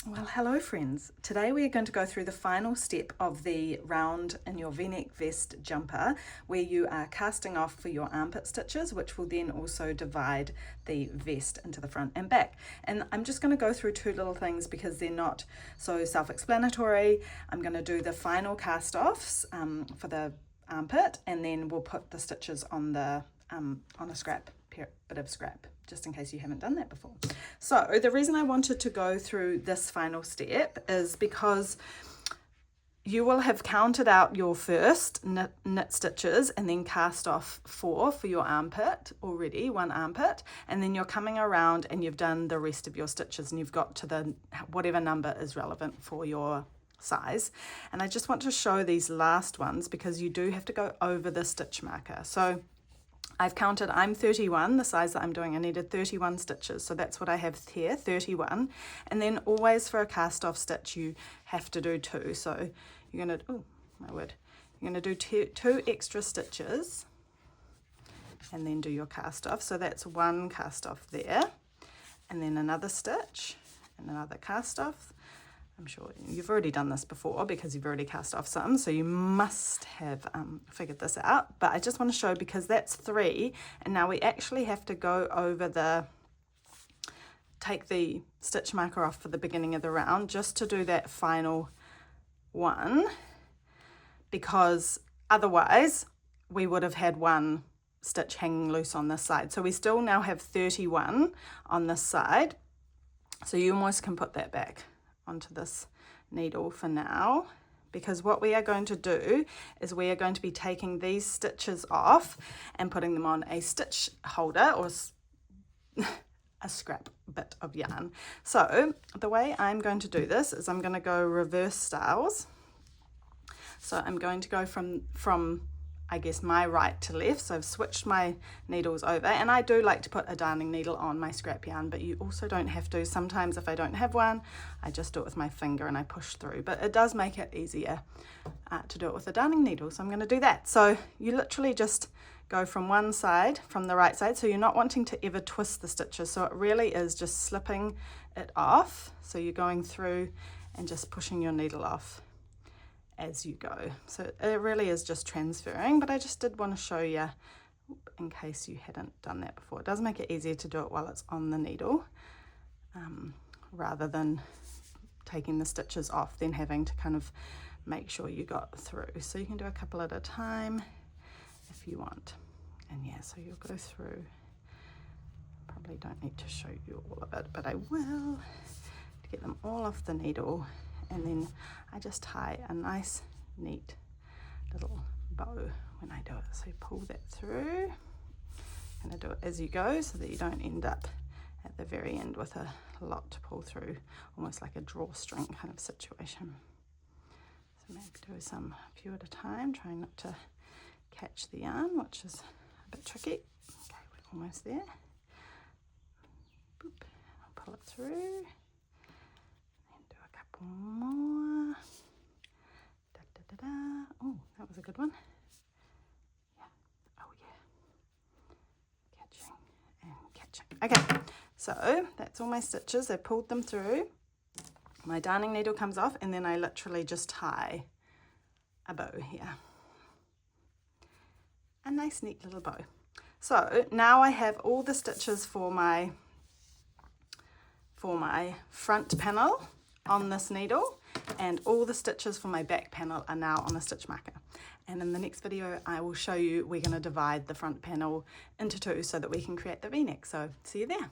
Well, hello friends. Today we are going to go through the final step of the round in your V-neck vest jumper where you are casting off for your armpit stitches, which will then also divide the vest into the front and back. And I'm just going to go through two little things because they're not so self-explanatory. I'm going to do the final cast offs for the armpit, and then we'll put the stitches on the on a bit of scrap, just in case you haven't done that before. So the reason I wanted to go through this final step is because you will have counted out your first knit stitches and then cast off 4 for your armpit already, 1 armpit, and then you're coming around and you've done the rest of your stitches and you've got to the whatever number is relevant for your size. And I just want to show these last ones because you do have to go over the stitch marker. So I've counted, I'm 31, the size that I'm doing, I needed 31 stitches. So that's what I have here, 31. And then always for a cast off stitch, you have to do 2. So you're gonna, oh my word, you're gonna do two extra stitches and then do your cast off. So that's 1 cast off there, and then another stitch and another cast off. I'm sure you've already done this before because you've already cast off some, so you must have figured this out. But I just want to show because that's 3, and now we actually have to go over take the stitch marker off for the beginning of the round just to do that final one, because otherwise we would have had 1 stitch hanging loose on this side. So we still now have 31 on this side, so you almost can put that back onto this needle for now, because what we are going to do is we are going to be taking these stitches off and putting them on a stitch holder or a scrap bit of yarn. So the way I'm going to do this is I'm going to go reverse styles. So I'm going to go from I guess my right to left, so I've switched my needles over, and I do like to put a darning needle on my scrap yarn, but you also don't have to. Sometimes if I don't have one, I just do it with my finger and I push through, but it does make it easier to do it with a darning needle, so I'm going to do that. So you literally just go from one side, from the right side, so you're not wanting to ever twist the stitches, so it really is just slipping it off, so you're going through and just pushing your needle off as you go. So it really is just transferring, but I just did want to show you in case you hadn't done that before. It does make it easier to do it while it's on the needle, rather than taking the stitches off, then having to kind of make sure you got through. So you can do a couple at a time if you want. And yeah, so you'll go through. Probably don't need to show you all of it, but I will, to get them all off the needle. And then I just tie a nice neat little bow when I do it. So pull that through, and I do it as you go so that you don't end up at the very end with a lot to pull through, almost like a drawstring kind of situation. So maybe do a few at a time, trying not to catch the yarn, which is a bit tricky. Okay, we're almost there. Boop, I'll pull it through. More. Da, da, da, da. Oh, that was a good one. Yeah. Oh yeah. Catching and catching. Okay, so that's all my stitches. I pulled them through. My darning needle comes off, and then I literally just tie a bow here. A nice neat little bow. So now I have all the stitches for my front panel on this needle, and all the stitches for my back panel are now on a stitch marker. And in the next video I will show you we're going to divide the front panel into 2 so that we can create the V-neck. So see you there.